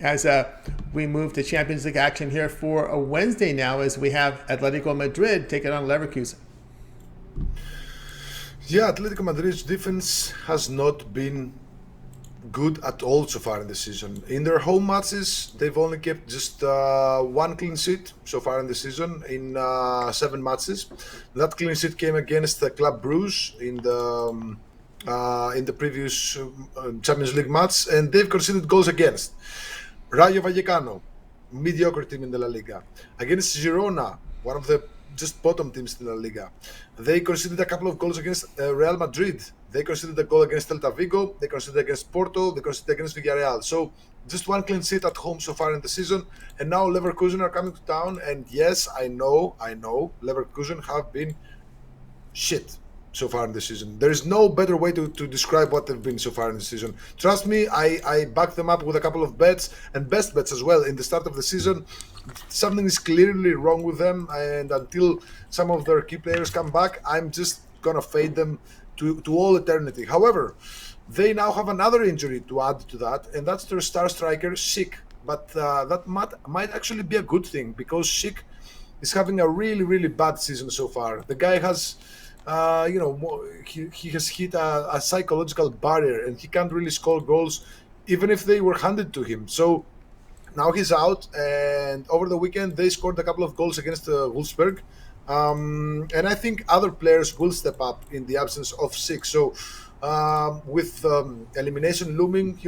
As we move to Champions League action here for a Wednesday now, as we have Atletico Madrid taking on Leverkusen. Yeah, Atletico Madrid's defense has not been good at all so far in the season. In their home matches, they've only kept just one clean sheet so far in the season in 7 matches. That clean sheet came against the Club Brugge in the previous Champions League match, and they've conceded goals against Rayo Vallecano, mediocre team in the La Liga, against Girona, one of the just bottom teams in La Liga. They conceded a couple of goals against Real Madrid. They conceded a goal against Celta Vigo. They conceded against Porto. They conceded against Villarreal. So just one clean sheet at home so far in the season. And now Leverkusen are coming to town. And yes, I know, Leverkusen have been shit so far in the season. There is no better way to describe what they've been so far in the season. Trust me, I back them up with a couple of bets and best bets as well. In the start of the season, something is clearly wrong with them, and until some of their key players come back, I'm just gonna fade them to all eternity. However, they now have another injury to add to that, and that's their star striker, Schick. But that might actually be a good thing, because Schick is having a really, really bad season so far. The guy has he has hit a psychological barrier, and he can't really score goals even if they were handed to him. So now he's out, and over the weekend they scored a couple of goals against Wolfsburg. And I think other players will step up in the absence of Six. So with elimination looming,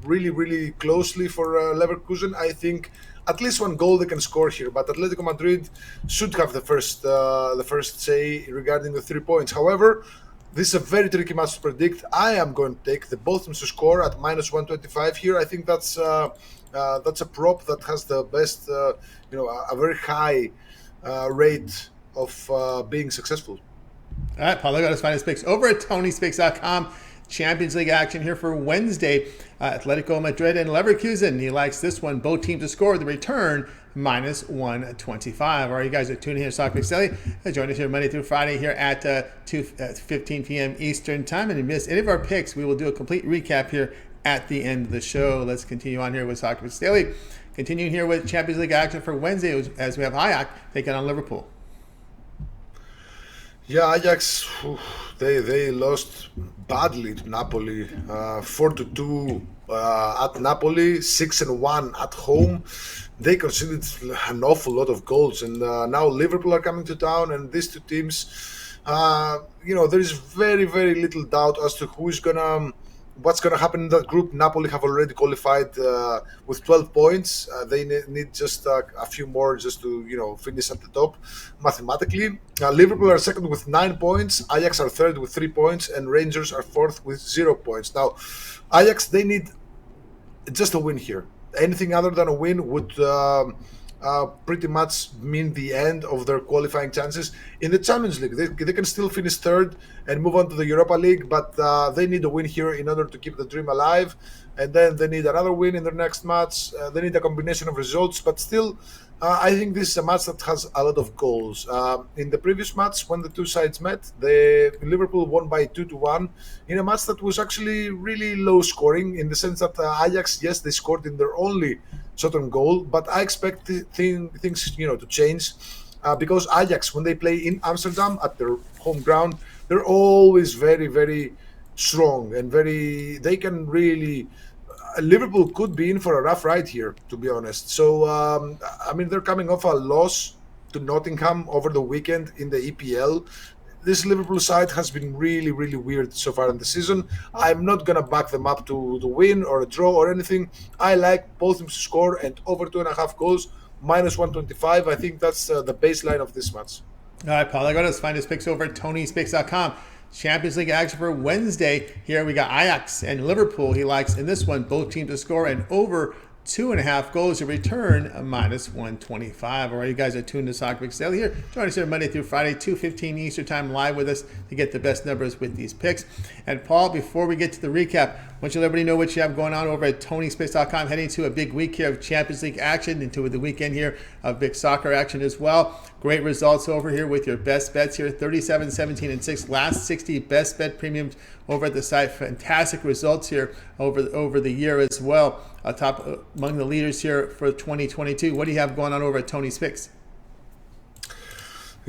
really, really closely for Leverkusen, I think at least one goal they can score here. But Atletico Madrid should have the first say regarding the 3 points. However, this is a very tricky match to predict. I am going to take the both teams to score at -125 here. I think that's a prop that has the best, a very high rate of being successful. All right, Paul Lagouretos finest picks over at TonySpicks.com. Champions League action here for Wednesday. Atletico Madrid and Leverkusen. He likes this one. Both teams to score. The return -125. All right, you guys are tuning in to Soccer Picks Daily. Join us here Monday through Friday here at 2:15 p.m. Eastern Time. And if you miss any of our picks, we will do a complete recap here at the end of the show. Let's continue on here with Soccer Picks Daily. Continuing here with Champions League action for Wednesday as we have Ajax taking on Liverpool. Yeah, Ajax, they lost badly to Napoli, 4-2 at Napoli, 6-1 at home. They conceded an awful lot of goals, and now Liverpool are coming to town, and these two teams, there is very, very little doubt as to what's gonna happen in that group. Napoli have already qualified with 12 points. They need just a few more just to finish at the top mathematically. Liverpool are second with 9 points. Ajax are third with 3 points, and Rangers are fourth with 0 points. Now, Ajax, they need just a win here. Anything other than a win would pretty much mean the end of their qualifying chances in the Champions League. They can still finish third and move on to the Europa League, but they need a win here in order to keep the dream alive. And then they need another win in their next match. They need a combination of results, but still, I think this is a match that has a lot of goals. In the previous match, when the two sides met, Liverpool won by 2-1 in a match that was actually really low scoring, in the sense that Ajax, yes, they scored in their only shot on goal, but I expect things to change because Ajax, when they play in Amsterdam at their home ground, they're always very, very strong and they can really. Liverpool could be in for a rough ride here, to be honest. So, they're coming off a loss to Nottingham over the weekend in the EPL. This Liverpool side has been really, really weird so far in the season. I'm not going to back them up to the win or a draw or anything. I like both teams to score, and over 2.5 goals, -125. I think that's the baseline of this match. All right, Paul Lagouretos find his picks over at TonySpicks.com. Champions League action for Wednesday. Here we got Ajax and Liverpool. He likes in this one both teams to score and over 2.5 goals to return -125. All right, you guys are tuned to Soccer Picks Daily here. Join us here Monday through Friday, 2:15 Eastern Time, live with us to get the best numbers with these picks. And Paul, before we get to the recap, want you to let everybody know what you have going on over at TonySpace.com. Heading to a big week here of Champions League action, into the weekend here of big soccer action as well. Great results over here with your best bets here, 37, 17, and 6. Last 60 best bet premiums over at the site. Fantastic results here over the year as well. Top among the leaders here for 2022. What do you have going on over at Tony's Picks?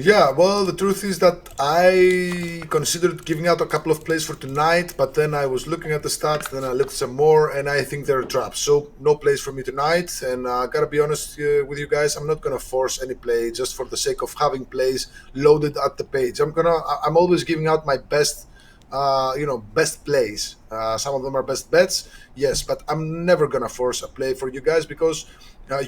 Yeah, well, the truth is that I considered giving out a couple of plays for tonight, but then I was looking at the stats, then I looked some more, and I think they're traps. So no plays for me tonight, and I gotta be honest with you guys, I'm not gonna force any play just for the sake of having plays loaded at the page. I'm always giving out my best, best plays. Some of them are best bets, yes, but I'm never gonna force a play for you guys because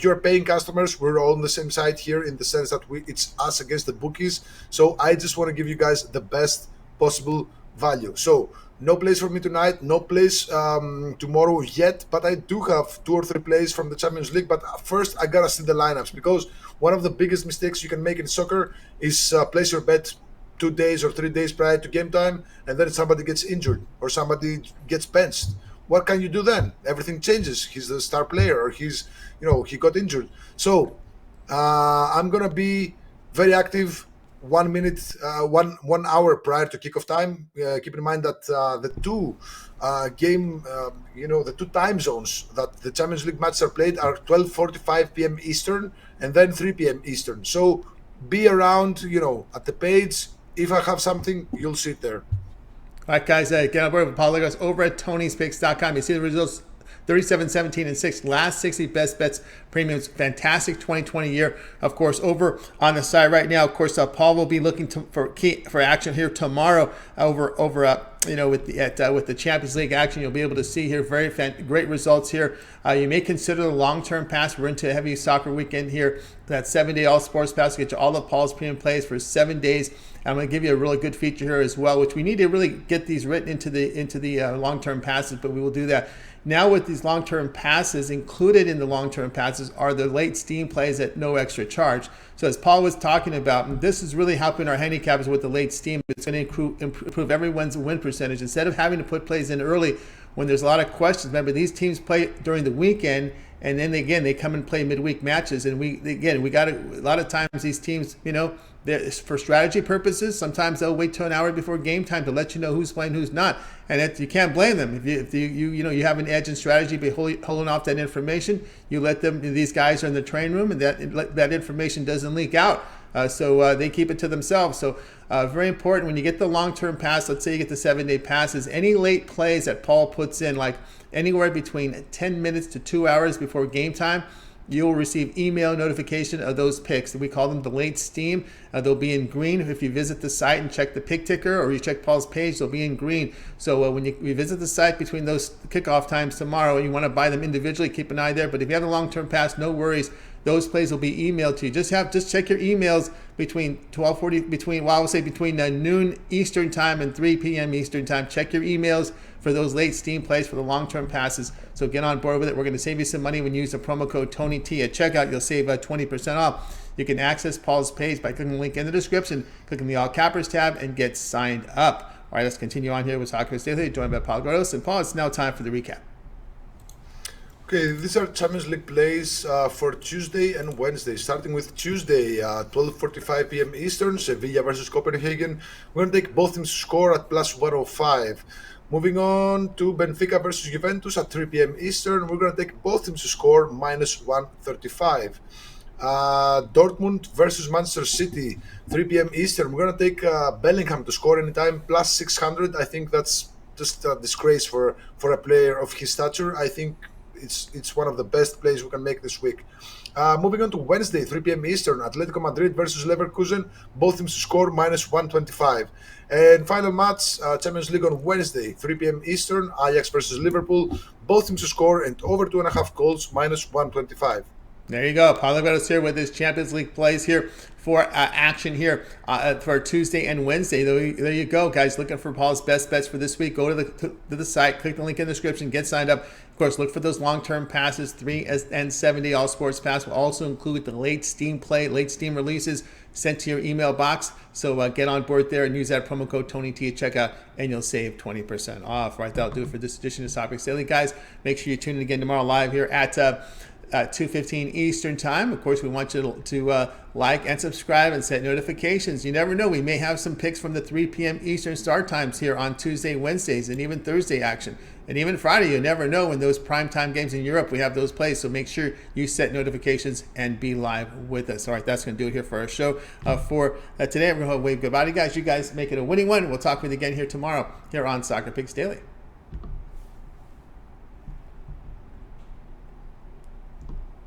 you're paying customers. We're all on the same side here in the sense that it's us against the bookies. So I just want to give you guys the best possible value. So no plays for me tonight, no plays tomorrow yet, but I do have 2 or 3 plays from the Champions League. But first, I gotta see the lineups because one of the biggest mistakes you can make in soccer is place your bet 2 days or 3 days prior to game time, and then somebody gets injured or somebody gets benched. What can you do then? Everything changes. He's the star player, or he got injured. So I'm gonna be very active 1 minute, 1 hour prior to kickoff time. Keep in mind that the two the 2 time zones that the Champions League matches are played are 12:45 p.m. Eastern and then 3 p.m. Eastern. So be around, at the page. If I have something, you'll see it there. All right, guys, get on board with Paul Lagouretos over at Tony'sPicks.com. You see the results, 37, 17, and 6. Last 60 best bets premiums. Fantastic 2020 year. Of course, over on the side right now, of course, Paul will be looking for action here tomorrow over with the Champions League action. You'll be able to see here great results here. You may consider the long-term pass. We're into a heavy soccer weekend here. That 7-day all sports pass will get you all of Paul's premium plays for 7 days. I'm going to give you a really good feature here as well, which we need to really get these written into the long-term passes, but we will do that. Now with these long-term passes, included in the long-term passes are the late steam plays at no extra charge. So as Paul was talking about, this is really helping our handicappers with the late steam. It's going to improve everyone's win percentage. Instead of having to put plays in early when there's a lot of questions, remember these teams play during the weekend, and then again they come and play midweek matches, and we got a lot of times these teams, for strategy purposes, sometimes they'll wait till an hour before game time to let you know who's playing, who's not, and you can't blame them. If you have an edge in strategy by holding off that information, you let them. These guys are in the training room, and that information doesn't leak out. So they keep it to themselves. So very important when you get the long-term pass. Let's say you get the 7-day passes. Any late plays that Paul puts in, like anywhere between 10 minutes to 2 hours before game time, you will receive email notification of those picks. We call them the late steam. They'll be in green if you visit the site and check the pick ticker, or you check Paul's page, they'll be in green. So when you visit the site between those kickoff times tomorrow, and you want to buy them individually, keep an eye there. But if you have a long-term pass, no worries. Those plays will be emailed to you. Just check your emails between between noon Eastern time and 3 p.m. Eastern time. Check your emails for those late steam plays for the long-term passes. So get on board with it. We're going to save you some money when you use the promo code TonyT at checkout. You'll save 20% off. You can access Paul's page by clicking the link in the description, clicking the All Cappers tab, and get signed up. All right, let's continue on here with Soccer Daily, joined by Paul Lagouretos. And Paul, it's now time for the recap. Okay, these are Champions League plays for Tuesday and Wednesday. Starting with Tuesday, 12:45 p.m. Eastern, Sevilla versus Copenhagen. We're going to take both teams to score at plus 105. Moving on to Benfica versus Juventus at 3 p.m. Eastern. We're going to take both teams to score minus 135. Dortmund versus Manchester City, 3 p.m. Eastern. We're going to take Bellingham to score anytime, plus 600. I think that's just a disgrace for a player of his stature. I think it's one of the best plays we can make this week. Moving on to Wednesday, 3 p.m. Eastern, Atletico Madrid versus Leverkusen, both teams to score minus 125. And final match, Champions League on Wednesday, 3 p.m. Eastern, Ajax versus Liverpool, both teams to score and over 2.5 goals, minus 125. There you go. Paul Lagouretos here with his Champions League plays here for action here for Tuesday and Wednesday. There you go, guys. Looking for Paul's best bets for this week. Go to the site, click the link in the description, get signed up. Of course, look for those long-term passes. 3 and 7 day All Sports Pass will also include the late Steam play, late Steam releases sent to your email box. So get on board there and use that promo code TonyT at checkout, and you'll save 20% off. Right, that'll do it for this edition of Topics Daily, guys. Make sure you tune in again tomorrow live here at 2:15 Eastern Time. Of course, we want you to like and subscribe and set notifications. You never know, we may have some picks from the 3 p.m. Eastern start times here on Tuesday, Wednesdays, and even Thursday action. And even Friday, you never know when those primetime games in Europe, we have those plays. So make sure you set notifications and be live with us. All right, that's going to do it here for our show for today. We're going to wave goodbye to you guys. You guys make it a winning one. We'll talk with you again here tomorrow here on Soccer Picks Daily.